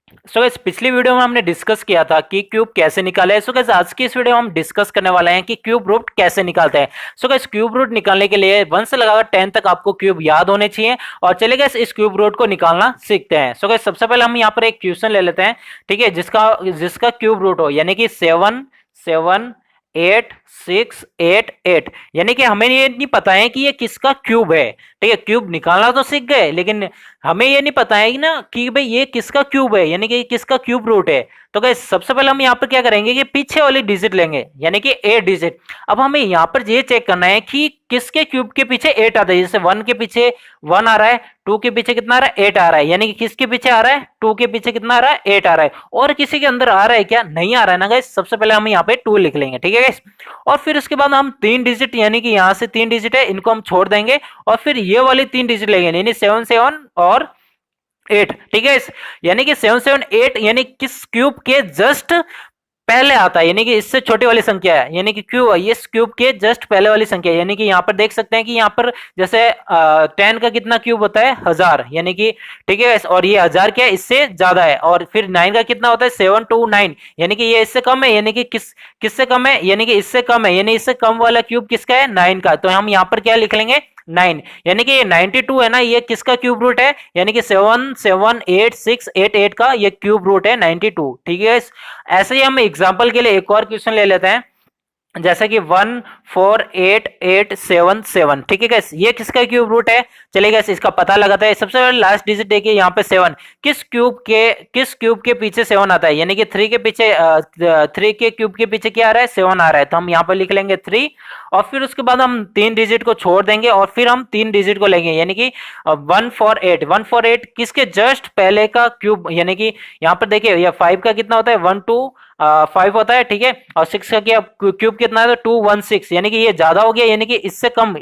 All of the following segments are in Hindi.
सो गाइस पिछली वीडियो में हमने डिस्कस किया था कि क्यूब कैसे निकाले हैं। सो गाइस आज की इस वीडियो में हम डिस्कस करने वाले हैं कि क्यूब रूट कैसे निकालते हैं। सो गाइस क्यूब रूट निकालने के लिए 1 से लगाकर 10 तक आपको क्यूब याद होने चाहिए। और चलिए गाइस इस क्यूब रूट को निकालना सीखते हैं। सो गाइस सबसे पहले हम यहाँ पर एक क्वेश्चन ले लेते हैं, ठीक है, जिसका जिसका क्यूब रूट हो, यानी कि 7 7 8 6 8 8, यानी कि हमें ये नहीं पता है कि ये किसका क्यूब है। ठीक है, क्यूब निकालना तो सीख गए, लेकिन हमें ये नहीं पता है ना कि भाई ये किसका क्यूब है, यानी कि किसका क्यूब रूट है। तो गाइस सबसे पहले हम यहाँ पर क्या करेंगे कि पीछे वाली डिजिट लेंगे, यानी कि 8 डिजिट। अब हमें यहाँ पर ये चेक करना है कि किसके क्यूब के पीछे 8 आता है। जैसे 1 के पीछे 1 आ रहा है, 2 के पीछे कितना आ रहा है 8 आ रहा है, यानी कि किसके पीछे आ रहा है 2 के पीछे कितना आ रहा है 8 आ रहा है। और किसी के अंदर आ रहा है क्या, नहीं आ रहा है ना गाइस। सबसे पहले हम यहाँ पे 2 लिख लेंगे, ठीक है गाइस। और फिर उसके बाद हम 3 डिजिट, यानी कि यहाँ से 3 डिजिट है, इनको हम छोड़ देंगे और फिर ये वाली 3 डिजिट लेंगे, यानी 7 7 और 8, ठीक है। यानी कि 7 7 8 यानी किस क्यूब के जस्ट पहले आता है, यानी कि इससे छोटी वाली संख्या है, यानी कि क्यूब ये क्यूब के जस्ट पहले वाली संख्या है। यानी कि यहाँ पर देख सकते हैं कि यहाँ पर जैसे 10 का कितना क्यूब होता है 1000, यानी कि ठीक है। और ये 1000 क्या है, इससे ज्यादा है। और फिर 9 का कितना होता है 729, यानी कि ये इससे कम है, यानी कि किससे कम है, यानी कि इससे कम है, यानी इससे कम वाला क्यूब किसका है 9 का। तो हम यहाँ पर क्या लिख लेंगे 9, यानी कि ये 92 है ना, ये किसका क्यूब रूट है, यानी कि 7 7 8 6 8 8 का ये क्यूब रूट है 92, ठीक है। ऐसे ही हम एग्जांपल के लिए एक और क्वेश्चन ले लेते हैं, जैसा कि 1 4 8 8 7 7, ठीक है गैस, ये किसका क्यूब रूट है। चलिए गैस इसका पता लगाता है। सबसे पहले लास्ट डिजिट देखिए यहाँ पे 7, किस क्यूब के पीछे 7 आता है, यानी कि 3 के पीछे 3 के क्यूब के पीछे क्या आ रहा है 7 आ रहा है। तो हम यहाँ पर लिख लेंगे 3, और फिर उसके बाद हम 3 डिजिट को छोड़ देंगे और फिर हम 3 डिजिट को लेंगे, यानी कि 148 किसके जस्ट पहले का क्यूब, यानी कि यहाँ पर देखिए ये 5 का कितना होता है 1 2 5 होता है, ठीक है। और 6 का क्या क्यूब कितना है तो 216, यानी कि ये ज्यादा हो गया, यानी कि इससे कम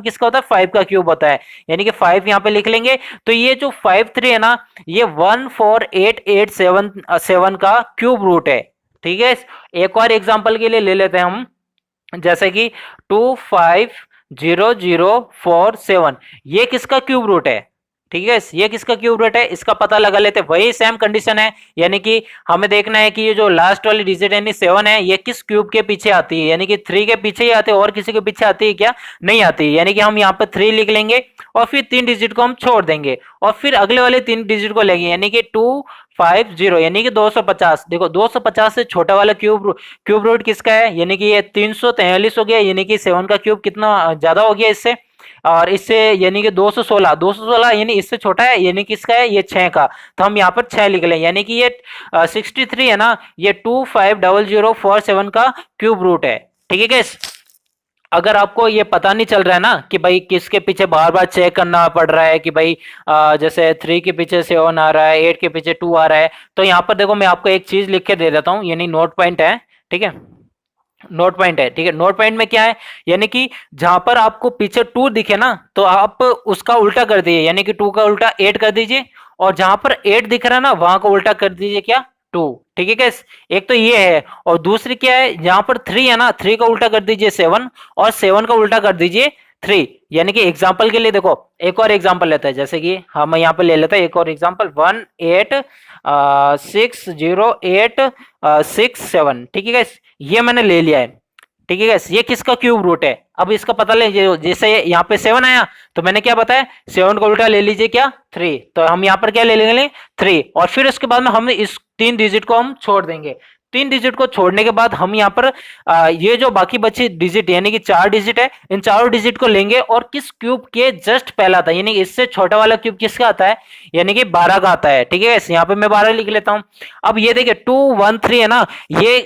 किसका होता है 5 का क्यूब होता है, यानी कि 5 यहाँ पे लिख लेंगे। तो ये जो 5 3 है ना, ये 14887 का क्यूब रूट है, ठीक है। एक और एग्जांपल के लिए ले लेते हैं हम, जैसे कि 250047, ये किसका क्यूब रूट है, ठीक है। ये किसका क्यूब रूट है, इसका पता लगा लेते हैं। वही सेम कंडीशन है, यानी कि हमें देखना है कि ये जो लास्ट वाली डिजिट यानी 7 है, ये किस क्यूब के पीछे आती है, यानी कि 3 के पीछे ही आती है, और किसी के पीछे आती है क्या, नहीं आती। यानी कि हम यहाँ पर 3 लिख लेंगे और फिर 3 डिजिट को हम छोड़ देंगे और फिर अगले वाले 3 डिजिट को लेंगे, यानी कि 250, यानी कि 250। देखो 250 से छोटा वाला क्यूब रूट किसका है, यानी कि ये 343 हो गया, यानी कि 7 का क्यूब कितना ज्यादा हो गया इससे। और इससे यानी कि 216 यानी इससे छोटा है, यानी कि इसका है ये 6 का। तो हम यहाँ पर 6 लिख लें, यानी कि ये 63 है ना, ये 250047 का क्यूब रूट है, ठीक है गैस। अगर आपको ये पता नहीं चल रहा है ना कि भाई किसके पीछे बार बार चेक करना पड़ रहा है कि भाई जैसे 3 के पीछे 7 आ रहा है, 8 के पीछे 2 आ रहा है, तो यहाँ पर देखो मैं आपको एक चीज लिख के दे देता हूँ, यानी नोट पॉइंट है, ठीक है। नोट पॉइंट है, ठीक है। नोट पॉइंट में क्या है, यानी कि जहां पर आपको पीछे 2 दिखे ना, तो आप उसका उल्टा कर दीजिए, यानी कि 2 का उल्टा 8 कर दीजिए, और जहां पर 8 दिख रहा है ना वहां को उल्टा कर दीजिए क्या 2, ठीक है गैस। एक तो ये है, और दूसरी क्या है, जहां पर 3 है ना 3 का उल्टा कर दीजिए 7, और 7 का उल्टा कर दीजिए 3। यानी कि एग्जाम्पल के लिए देखो एक और एग्जाम्पल लेते हैं, जैसे कि हम यहाँ पे ले लेते हैं एक और एग्जाम्पल 1860867, ठीक है गैस, ये मैंने ले लिया है, ठीक है गैस। ये किसका क्यूब रूट है, अब इसका पता ले, जैसे यहाँ पे 7 आया तो मैंने क्या बताया 7 का उल्टा ले लीजिए क्या 3, तो हम यहाँ पर क्या ले लेंगे 3, और फिर उसके बाद में हम इस 3 डिजिट को हम छोड़ देंगे। 3 डिजिट को छोड़ने के बाद हम यहाँ पर ये जो बाकी बची डिजिट यानी कि 4 डिजिट है, इन चारों डिजिट को लेंगे और किस क्यूब के जस्ट पहला आता है, यानी इससे छोटा वाला क्यूब किसका आता है, यानी कि 12 का आता है, ठीक है। यहाँ पे मैं 12 लिख लेता हूँ। अब ये देखिए 213 है ना, ये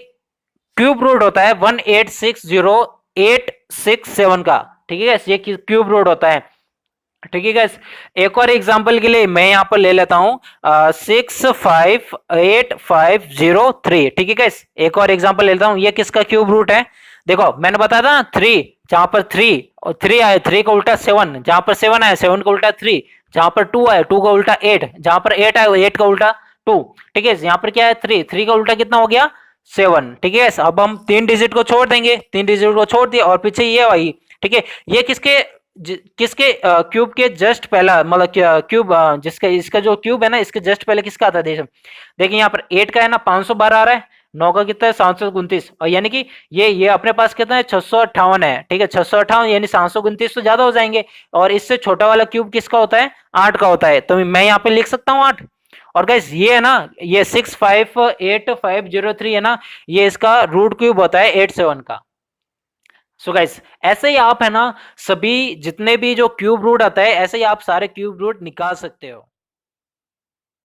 क्यूब रूट होता है 1860867 का, ठीक है। ये क्यूब रूट होता है, ठीक है गैस। एक और एग्जांपल के लिए मैं यहाँ पर ले लेता हूँ 658503, ठीक है गैस। एक और एग्जांपल ले लेता हूँ, ये किसका क्यूब रूट है, देखो मैंने बताया था ना 3, जहां पर 3 और 3 आया 3 का उल्टा 7, जहां पर 7 आया 7 का उल्टा 3, जहां पर 2 आया 2 का उल्टा 8, जहां पर 8 आया 8 का उल्टा 2, ठीक है। यहाँ पर क्या है 3 का उल्टा कितना हो गया 7, ठीक है। अब हम 3 डिजिट को छोड़ देंगे, 3 डिजिट को छोड़ दिए और पीछे ये वही, ठीक है। ये किसके किसके क्यूब के जस्ट पहला, मतलब क्यूब जिसका इसका जो क्यूब है ना, इसके जस्ट पहले किसका आता है देखिए। देखिए यहाँ पर 8 का है ना 512 आ रहा है, 9 का कितना है 729, और यानी कि ये अपने पास कितना है 658 है, ठीक है 658, यानी 729 तो ज्यादा हो जाएंगे। और इससे छोटा वाला क्यूब किसका होता है, 8 का होता है, तो मैं यहाँ पे लिख सकता हूँ 8। और गाइस ये है ना, ये 658,503 है ना, ये इसका रूट क्यूब होता है 87 का। सो गाइस ऐसे ही आप है ना, सभी जितने भी जो क्यूब रूट आता है, ऐसे ही आप सारे क्यूब रूट निकाल सकते हो।